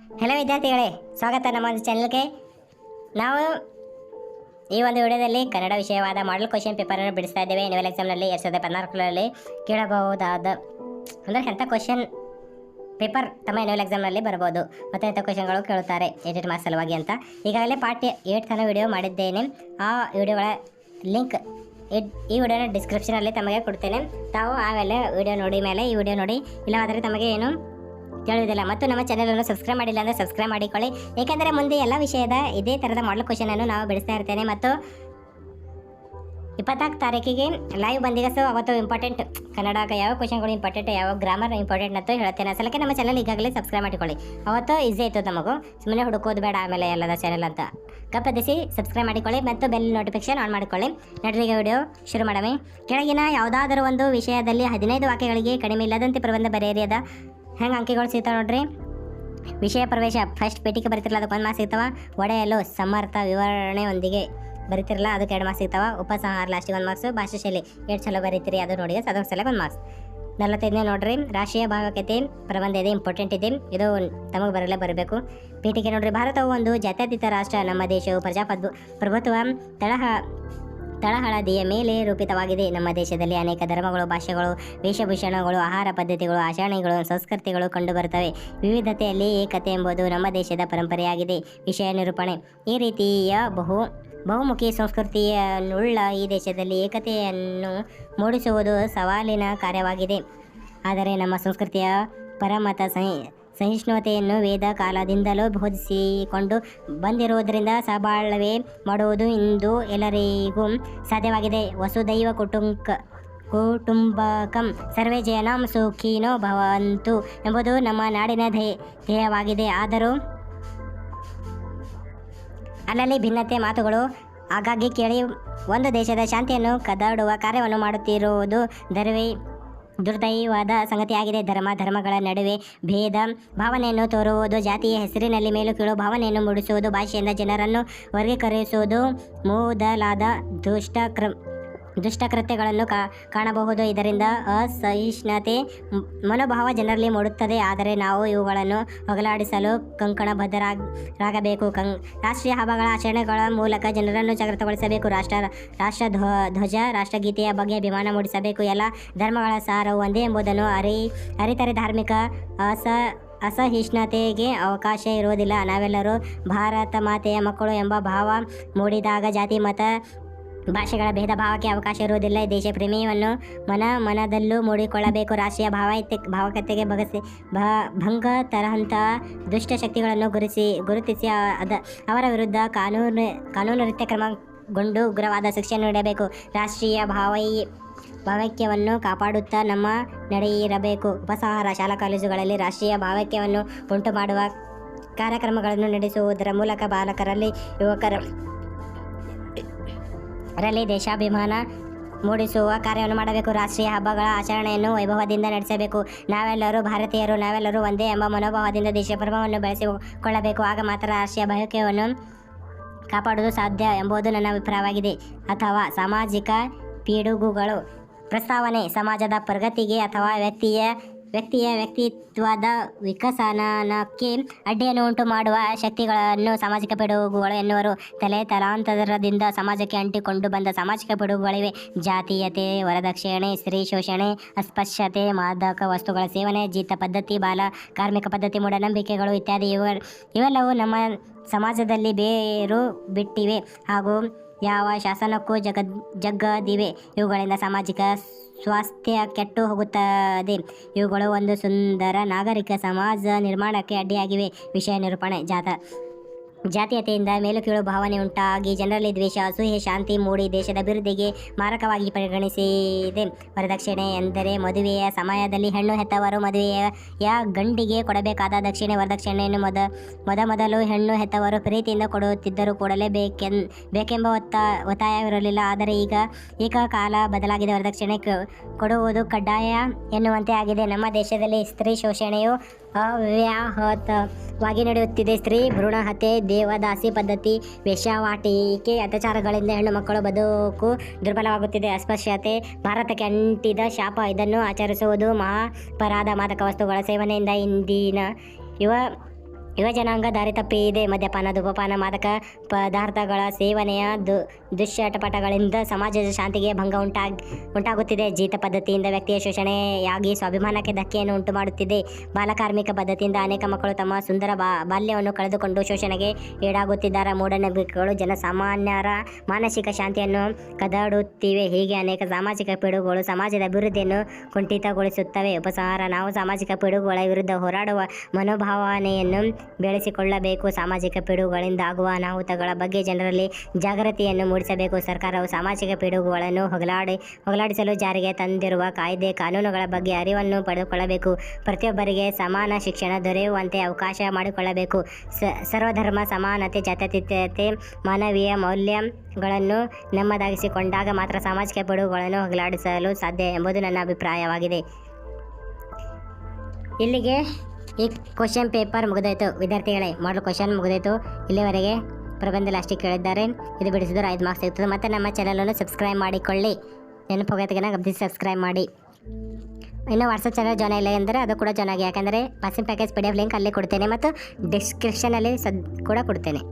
Hello ವಿದ್ಯಾರ್ಥಿಗಳೇ, ಸ್ವಾಗತ ನಮ್ಮ ಒಂದು ಚಾನಲ್ಗೆ. ನಾವು ಈ ಒಂದು ವಿಡಿಯೋದಲ್ಲಿ ಕನ್ನಡ ವಿಷಯವಾದ ಮಾಡಲ್ ಕ್ವಶನ್ ಪೇಪರನ್ನು ಬಿಡಿಸ್ತಾ ಇದ್ದೇವೆ. ಎನ್ಯುವಲ್ ಎಕ್ಸಾಮ್ನಲ್ಲಿ 2014ರಲ್ಲಿ ಕೇಳಬಹುದಾದ ಅಂದರೆ ಎಂಥ ಕ್ವಶನ್ ಪೇಪರ್ ತಮ್ಮ ಎನ್ಯುವಲ್ ಎಕ್ಸಾಮ್ನಲ್ಲಿ ಬರ್ಬೋದು ಮತ್ತು ಎಂಥ ಕ್ವಶನ್ಗಳು ಕೇಳುತ್ತಾರೆ 8 ಮಾರ್ಕ್ಸ್ ಸಲುವಾಗಿ ಅಂತ. ಈಗಾಗಲೇ ಪಾರ್ಟ್ 8 ತನಕ ವಿಡಿಯೋ ಮಾಡಿದ್ದೇನೆ. ಆ ವಿಡಿಯೋಗಳ ಲಿಂಕ್ ಈ ವಿಡಿಯೋನ ಡಿಸ್ಕ್ರಿಪ್ಷನಲ್ಲಿ ತಮಗೆ ಕೊಡ್ತೇನೆ. ತಾವು ಆಮೇಲೆ ವಿಡಿಯೋ ನೋಡಿ ಮೇಲೆ ಈ ವಿಡಿಯೋ ನೋಡಿ, ಇಲ್ಲವಾದರೆ ತಮಗೆ ಏನು ಕೇಳುವುದಿಲ್ಲ. ಮತ್ತು ನಮ್ಮ ಚಾನಲನ್ನು ಸಬ್ಸ್ಕ್ರೈಬ್ ಮಾಡಿಲ್ಲ ಅಂದರೆ ಸಬ್ಸ್ಕ್ರೈಬ್ ಮಾಡಿಕೊಳ್ಳಿ, ಏಕೆಂದರೆ ಮುಂದೆ ಎಲ್ಲ ವಿಷಯದ ಇದೇ ಥರದ ಮಾಡಲ್ ಕ್ವಶನನ್ನು ನಾವು ಬಿಡಿಸ್ತಾ ಇರ್ತೇನೆ. ಮತ್ತು 24 ತಾರೀಕಿಗೆ ಲೈವ್ ಬಂದಿಗೆ ಸೊ ಅವತ್ತು ಇಂಪಾರ್ಟೆಂಟ್ ಕನ್ನಡಕ್ಕೆ ಯಾವ ಕ್ವಶನ್ಗಳು ಇಂಪಾರ್ಟೆಂಟ್, ಯಾವ ಗ್ರಾಮರ್ ಇಂಪಾರ್ಟೆಂಟ್ ಅಂತ ಹೇಳ್ತೇನೆ. ಅಸಲಕ್ಕೆ ನಮ್ಮ ಚಾನಲ್ ಈಗಾಗಲೇ ಸಬ್ಸ್ಕ್ರೈಬ್ ಮಾಡಿಕೊಳ್ಳಿ. ಅವತ್ತು ಈಸಿ ಆಯಿತು ನಮಗೂ, ಸುಮ್ಮನೆ ಹುಡುಕೋದು ಬೇಡ ಆಮೇಲೆ ಎಲ್ಲದ ಚಾನಲ್ ಅಂತ. ಕಪ್ಪದಿಸಿ ಸಬ್ಸ್ಕ್ರೈಬ್ ಮಾಡಿಕೊಳ್ಳಿ ಮತ್ತು ಬೆಲ್ ನೋಟಿಫಿಕೇಶನ್ ಆನ್ ಮಾಡಿಕೊಳ್ಳಿ. ನಡೀಗ ವಿಡಿಯೋ ಶುರು ಮಾಡಮೆ. ಕೆಳಗಿನ ಯಾವುದಾದರೂ ಒಂದು ವಿಷಯದಲ್ಲಿ 15 ವಾಕ್ಯಗಳಿಗೆ ಕಡಿಮೆ ಇಲ್ಲದಂತೆ ಪ್ರಬಂಧ ಬರೆಯರಿಯದ ಹೆಂಗೆ ಅಂಕಿಗಳು ಸಿಗ್ತಾವೆ ನೋಡ್ರಿ. ವಿಷಯ ಪ್ರವೇಶ ಫಸ್ಟ್ ಪೇಟಿಗೆ ಬರೀತಿರಲ್ಲ, ಅದಕ್ಕೆ 1 ಮಾರ್ಕ್ಸ್ ಸಿಗ್ತಾವ. ಒಡೆಯಲು ಸಮರ್ಥ ವಿವರಣೆಯೊಂದಿಗೆ ಬರೀತಿರಲ್ಲ, ಅದಕ್ಕೆ 2 ಮಾರ್ಕ್ಸ್ ಸಿಗ್ತಾವ. ಉಪಸಂಹಾರ ಲಾಸ್ಟಿಗೆ 1 ಮಾರ್ಕ್ಸ್. ಭಾಷೆ ಶೈಲಿ 2 ಸಲ ಬರೀತೀರಿ, ಅದು ನೋಡಿ ಅದೊಂದು ಸಲ 1 ಮಾರ್ಕ್ಸ್. 45ನೇ ನೋಡ್ರಿ, ರಾಷ್ಟ್ರೀಯ ಭಾವೈಕ್ಯತೆ ಪ್ರಬಂಧ ಇದೆ, ಇಂಪಾರ್ಟೆಂಟ್ ಇದೆ, ಇದು ತಮಗೆ ಬರಬೇಕು. ಪೀಠಿಕೆ ನೋಡ್ರಿ, ಭಾರತವು ಒಂದು ಜಾತ್ಯತೀತ ರಾಷ್ಟ್ರ. ನಮ್ಮ ದೇಶವು ಪ್ರಭುತ್ವ ತಳಹಳದಿಯ ಮೇಲೆ ರೂಪಿತವಾಗಿದೆ. ನಮ್ಮ ದೇಶದಲ್ಲಿ ಅನೇಕ ಧರ್ಮಗಳು, ಭಾಷೆಗಳು, ವೇಷಭೂಷಣಗಳು, ಆಹಾರ ಪದ್ಧತಿಗಳು, ಆಚರಣೆಗಳು, ಸಂಸ್ಕೃತಿಗಳು ಕಂಡುಬರುತ್ತವೆ. ವಿವಿಧತೆಯಲ್ಲಿ ಏಕತೆ ಎಂಬುದು ನಮ್ಮ ದೇಶದ ಪರಂಪರೆಯಾಗಿದೆ. ವಿಷಯ ನಿರೂಪಣೆ. ಈ ರೀತಿಯ ಬಹುಮುಖಿ ಸಂಸ್ಕೃತಿಯನ್ನುಳ್ಳ ಈ ದೇಶದಲ್ಲಿ ಏಕತೆಯನ್ನು ಮೂಡಿಸುವುದು ಸವಾಲಿನ ಕಾರ್ಯವಾಗಿದೆ. ಆದರೆ ನಮ್ಮ ಸಂಸ್ಕೃತಿಯ ಪರಮತ ಸಹಿಷ್ಣುತೆಯನ್ನು ವೇದ ಕಾಲದಿಂದಲೂ ಬೋಧಿಸಿಕೊಂಡು ಬಂದಿರುವುದರಿಂದ ಸಬಾಳ್ವೆ ಮಾಡುವುದು ಇಂದು ಎಲ್ಲರಿಗೂ ಸಾಧ್ಯವಾಗಿದೆ. ವಸುದೈವ ಕುಟುಂಬಕಂ ಸರ್ವೇ ಜನಾಂ ಸುಖಿನೋ ಭವಂತು ಎಂಬುದು ನಮ್ಮ ನಾಡಿನ ಧ್ಯೇಯವಾಗಿದೆ. ಆದರೂ ಅಲ್ಲಲ್ಲಿ ಭಿನ್ನತೆ ಮಾತುಗಳು ಆಗಾಗ್ಗೆ ಕೇಳಿ ಒಂದು ದೇಶದ ಶಾಂತಿಯನ್ನು ಕದಡುವ ಕಾರ್ಯವನ್ನು ಮಾಡುತ್ತಿರುವುದು ದುರ್ದೈವದ ಸಂಗತಿಯಾಗಿದೆ. ಧರ್ಮಗಳ ನಡುವೆ ಭೇದ ಭಾವನೆಯನ್ನು ತೋರುವುದು, ಜಾತಿಯ ಹೆಸರಿನಲ್ಲಿ ಮೇಲು ಕೀಳು ಭಾವನೆಯನ್ನು ಮೂಡಿಸುವುದು, ಭಾಷೆಯಿಂದ ಜನರನ್ನು ವರ್ಗೀಕರಿಸುವುದು ಮೊದಲಾದ ದುಷ್ಟಕೃತ್ಯಗಳನ್ನು ಕಾಣಬಹುದು. ಇದರಿಂದ ಅಸಹಿಷ್ಣುತೆ ಮನೋಭಾವ ಜನರಲ್ಲಿ ಮೂಡುತ್ತದೆ. ಆದರೆ ನಾವು ಇವುಗಳನ್ನು ಹೋಗಲಾಡಿಸಲು ಕಂಕಣಬದ್ಧರಾಗಬೇಕು. ರಾಷ್ಟ್ರೀಯ ಹಬ್ಬಗಳ ಆಚರಣೆಗಳ ಮೂಲಕ ಜನರನ್ನು ಜಾಗೃತಗೊಳಿಸಬೇಕು. ರಾಷ್ಟ್ರಧ್ವಜ, ರಾಷ್ಟ್ರಗೀತೆಯ ಬಗ್ಗೆ ಅಭಿಮಾನ ಮೂಡಿಸಬೇಕು. ಎಲ್ಲ ಧರ್ಮಗಳ ಸಾರವು ಒಂದೇ ಎಂಬುದನ್ನು ಅರಿತರೆ ಧಾರ್ಮಿಕ ಅಸಹಿಷ್ಣುತೆಗೆ ಅವಕಾಶ ಇರುವುದಿಲ್ಲ. ನಾವೆಲ್ಲರೂ ಭಾರತ ಮಾತೆಯ ಮಕ್ಕಳು ಎಂಬ ಭಾವ ಮೂಡಿದಾಗ ಜಾತಿ, ಮತ, ಭಾಷೆಗಳ ಭೇದ ಭಾವಕ್ಕೆ ಅವಕಾಶ ಇರುವುದಿಲ್ಲ. ದೇಶ ಪ್ರೇಮಿಯನ್ನು ಮನದಲ್ಲೂ ಮೂಡಿಕೊಳ್ಳಬೇಕು. ರಾಷ್ಟ್ರೀಯ ಭಾವೈಕ್ಯತೆಗೆ ಭಂಗ ತರಹಂತಹ ದುಷ್ಟ ಶಕ್ತಿಗಳನ್ನು ಗುರುತಿಸಿ ಅವರ ವಿರುದ್ಧ ಕಾನೂನು ಕ್ರಮಗೊಂಡು ಉಗ್ರವಾದ ಶಿಕ್ಷೆ ನೀಡಬೇಕು. ರಾಷ್ಟ್ರೀಯ ಭಾವೈಕ್ಯವನ್ನು ಕಾಪಾಡುತ್ತಾ ನಮ್ಮ ನಡೆಯಿರಬೇಕು. ಉಪಸಂಹಾರ. ಶಾಲಾ ಕಾಲೇಜುಗಳಲ್ಲಿ ರಾಷ್ಟ್ರೀಯ ಭಾವೈಕ್ಯವನ್ನು ಉಂಟು ಮಾಡುವ ಕಾರ್ಯಕ್ರಮಗಳನ್ನು ನಡೆಸುವುದರ ಮೂಲಕ ಬಾಲಕರಲ್ಲಿ, ಯುವಕರಲ್ಲಿ ದೇಶಾಭಿಮಾನ ಮೂಡಿಸುವ ಕಾರ್ಯವನ್ನು ಮಾಡಬೇಕು. ರಾಷ್ಟ್ರೀಯ ಹಬ್ಬಗಳ ಆಚರಣೆಯನ್ನು ವೈಭವದಿಂದ ನಡೆಸಬೇಕು. ನಾವೆಲ್ಲರೂ ಭಾರತೀಯರು, ನಾವೆಲ್ಲರೂ ಒಂದೇ ಎಂಬ ಮನೋಭಾವದಿಂದ ದೇಶಪ್ರೇಮವನ್ನು ಬೆಳೆಸಿಕೊಳ್ಳಬೇಕು. ಆಗ ಮಾತ್ರ ರಾಷ್ಟ್ರೀಯ ಭಾವೈಕ್ಯವನ್ನು ಕಾಪಾಡುವುದು ಸಾಧ್ಯ ಎಂಬುದು ನನ್ನ ಅಭಿಪ್ರಾಯವಾಗಿದೆ. ಅಥವಾ ಸಾಮಾಜಿಕ ಪಿಡುಗುಗಳು. ಪ್ರಸ್ತಾವನೆ ಸಮಾಜದ ಪ್ರಗತಿಗೆ ಅಥವಾ ವ್ಯಕ್ತಿಯ ವ್ಯಕ್ತಿತ್ವದ ವಿಕಸನಕ್ಕೆ ಅಡ್ಡಿಯನ್ನು ಉಂಟು ಮಾಡುವ ಶಕ್ತಿಗಳನ್ನು ಸಾಮಾಜಿಕ ಪಿಡುಗುಗಳು ಎನ್ನುವರು. ತಲಾಂತರದಿಂದ ಸಮಾಜಕ್ಕೆ ಅಂಟಿಕೊಂಡು ಬಂದ ಸಾಮಾಜಿಕ ಪಿಡುಗುಗಳಿವೆ. ಜಾತೀಯತೆ, ವರದಕ್ಷಿಣೆ, ಸ್ತ್ರೀ ಶೋಷಣೆ, ಅಸ್ಪೃಶ್ಯತೆ, ಮಾದಕ ವಸ್ತುಗಳ ಸೇವನೆ, ಜೀತ ಪದ್ಧತಿ, ಬಾಲ ಕಾರ್ಮಿಕ ಪದ್ಧತಿ, ಮೂಢನಂಬಿಕೆಗಳು ಇತ್ಯಾದಿ ಇವೆಲ್ಲವೂ ನಮ್ಮ ಸಮಾಜದಲ್ಲಿ ಬೇರು ಬಿಟ್ಟಿವೆ ಹಾಗೂ ಯಾವ ಶಾಸನಕ್ಕೂ ಜಗ್ಗದಿವೆ. ಇವುಗಳಿಂದ ಸಾಮಾಜಿಕ ಸ್ವಾಸ್ಥ್ಯ ಕೆಟ್ಟು ಹೋಗುತ್ತದೆ. ಇವುಗಳು ಒಂದು ಸುಂದರ ನಾಗರಿಕ ಸಮಾಜ ನಿರ್ಮಾಣಕ್ಕೆ ಅಡ್ಡಿಯಾಗಿವೆ. ವಿಷಯ ನಿರೂಪಣೆ. ಜಾತೀಯತೆಯಿಂದ ಮೇಲುಕೀಳು ಭಾವನೆ ಉಂಟಾಗಿ ಜನರಲ್ಲಿ ದ್ವೇಷ, ಅಸೂಯೆ, ಶಾಂತಿ ಮೂಡಿ ದೇಶದ ಅಭಿವೃದ್ಧಿಗೆ ಮಾರಕವಾಗಿ ಪರಿಗಣಿಸಿದೆ. ವರದಕ್ಷಿಣೆ ಎಂದರೆ ಮದುವೆಯ ಸಮಯದಲ್ಲಿ ಹೆಣ್ಣು ಹೆತ್ತವರು ಮದುವೆಯ ಗಂಡಿಗೆ ಕೊಡಬೇಕಾದ ದಕ್ಷಿಣೆ. ವರದಕ್ಷಿಣೆಯನ್ನು ಮೊದಲು ಹೆಣ್ಣು ಹೆತ್ತವರು ಪ್ರೀತಿಯಿಂದ ಕೊಡುತ್ತಿದ್ದರೂ ಕೊಡಲೇ ಬೇಕೆಂಬ ಒತ್ತಾಯವಿರಲಿಲ್ಲ. ಆದರೆ ಈಗ ಕಾಲ ಬದಲಾಗಿದೆ. ವರದಕ್ಷಿಣೆ ಕೊಡುವುದು ಕಡ್ಡಾಯ ಎನ್ನುವಂತೆ ಆಗಿದೆ. ನಮ್ಮ ದೇಶದಲ್ಲಿ ಸ್ತ್ರೀ ಶೋಷಣೆಯು ಅವ್ಯಾಹತವಾಗಿ ನಡೆಯುತ್ತಿದೆ. ಸ್ತ್ರೀ ಭ್ರೂಣ ಹತ್ಯೆ, ದೇವದಾಸಿ ಪದ್ಧತಿ, ವೇಶ್ಯಾವಾಟಿಕೆ, ಅತ್ಯಾಚಾರಗಳಿಂದ ಹೆಣ್ಣು ಮಕ್ಕಳ ಬದುಕು ದುರ್ಬಲವಾಗುತ್ತಿದೆ. ಅಸ್ಪೃಶ್ಯತೆ ಭಾರತಕ್ಕೆ ಅಂಟಿದ ಶಾಪ. ಇದನ್ನು ಆಚರಿಸುವುದು ಮಹಾಪರಾಧ. ಮಾದಕ ವಸ್ತುಗಳ ಸೇವನೆಯಿಂದ ಇಂದಿನ ಯುವ ಜನಾಂಗ ದಾರಿ ತಪ್ಪಿದೆ. ಮದ್ಯಪಾನ, ಧೂಮಪಾನ, ಮಾದಕ ಪದಾರ್ಥಗಳ ಸೇವನೆಯ ದುಶ್ಚಟಪಟಗಳಿಂದ ಸಮಾಜದ ಶಾಂತಿಗೆ ಭಂಗ ಉಂಟಾಗುತ್ತಿದೆ. ಜೀತ ಪದ್ಧತಿಯಿಂದ ವ್ಯಕ್ತಿಯ ಶೋಷಣೆಯಾಗಿ ಸ್ವಾಭಿಮಾನಕ್ಕೆ ಧಕ್ಕೆಯನ್ನು ಉಂಟುಮಾಡುತ್ತಿದೆ. ಬಾಲಕಾರ್ಮಿಕ ಪದ್ಧತಿಯಿಂದ ಅನೇಕ ಮಕ್ಕಳು ತಮ್ಮ ಸುಂದರ ಬಾಲ್ಯವನ್ನು ಕಳೆದುಕೊಂಡು ಶೋಷಣೆಗೆ ಈಡಾಗುತ್ತಿದ್ದಾರೆ. ಮೂಢನಂಬಿಕೆಗಳು ಜನಸಾಮಾನ್ಯರ ಮಾನಸಿಕ ಶಾಂತಿಯನ್ನು ಕದಡುತ್ತಿವೆ. ಹೀಗೆ ಅನೇಕ ಸಾಮಾಜಿಕ ಪಿಡುಗುಗಳು ಸಮಾಜದ ಅಭಿವೃದ್ಧಿಯನ್ನು ಕುಂಠಿತಗೊಳಿಸುತ್ತವೆ. ಉಪಸಂಹಾರ: ನಾವು ಸಾಮಾಜಿಕ ಪಿಡುಗುಗಳ ವಿರುದ್ಧ ಹೋರಾಡುವ ಮನೋಭಾವನೆಯನ್ನು ಬೆಳೆಸಿಕೊಳ್ಳಬೇಕು. ಸಾಮಾಜಿಕ ಪಿಡುಗುಗಳಿಂದಾಗುವ ಅನಾಹುತಗಳ ಬಗ್ಗೆ ಜನರಲ್ಲಿ ಜಾಗೃತಿಯನ್ನು ಮೂಡಿಸಬೇಕು. ಸರ್ಕಾರವು ಸಾಮಾಜಿಕ ಪಿಡುಗುಗಳನ್ನು ಹೋಗಲಾಡಿಸಲು ಜಾರಿಗೆ ತಂದಿರುವ ಕಾಯ್ದೆ ಕಾನೂನುಗಳ ಬಗ್ಗೆ ಅರಿವನ್ನು ಪಡೆದುಕೊಳ್ಳಬೇಕು. ಪ್ರತಿಯೊಬ್ಬರಿಗೆ ಸಮಾನ ಶಿಕ್ಷಣ ದೊರೆಯುವಂತೆ ಅವಕಾಶ ಮಾಡಿಕೊಳ್ಳಬೇಕು. ಸರ್ವಧರ್ಮ ಸಮಾನತೆ, ಜಾತ್ಯತೀತತೆ, ಮಾನವೀಯ ಮೌಲ್ಯಗಳನ್ನು ನಮ್ಮದಾಗಿಸಿಕೊಂಡಾಗ ಮಾತ್ರ ಸಾಮಾಜಿಕ ಪಿಡುಗುಗಳನ್ನು ಹೋಗಲಾಡಿಸಲು ಸಾಧ್ಯ ಎಂಬುದು ನನ್ನ ಅಭಿಪ್ರಾಯವಾಗಿದೆ. ಇಲ್ಲಿಗೆ ಈ ಕ್ವಶನ್ ಪೇಪರ್ ಮುಗಿದೋಯ್ತು ವಿದ್ಯಾರ್ಥಿಗಳೇ. ಮಾಡಲ್ ಕ್ವಶನ್ ಮುಗಿದೋಯ್ತು. ಇಲ್ಲಿವರೆಗೆ ಪ್ರಬಂಧ ಲಾಸ್ಟಿಗೆ ಕೇಳಿದ್ದಾರೆ. ಇದು ಬಿಡಿಸಿದ್ರೆ 5 ಮಾರ್ಕ್ಸ್ ಸಿಗ್ತದೆ. ಮತ್ತು ನಮ್ಮ ಚಾನಲನ್ನು ಸಬ್ಸ್ಕ್ರೈಬ್ ಮಾಡಿಕೊಳ್ಳಿ. ನೆನಪೋಗತ್ತಿಗೆನ ಗಮನಿಸಿ ಸಬ್ಸ್ಕ್ರೈಬ್ ಮಾಡಿ. ಇನ್ನು ವಾಟ್ಸಪ್ ಚಾನಲ್ ಜಾಯ್ನ್ ಇಲ್ಲ ಅಂದರೆ ಅದು ಕೂಡ ಜಾಯ್ನ್ ಆಗಿ. ಯಾಕಂದರೆ ಪಾಸಿಂಗ್ ಪ್ಯಾಕೇಜ್ PDF ಲಿಂಕ್ ಅಲ್ಲಿ ಕೊಡ್ತೇನೆ ಮತ್ತು ಡಿಸ್ಕ್ರಿಪ್ಷನಲ್ಲಿ ಕೂಡ ಕೊಡ್ತೇನೆ.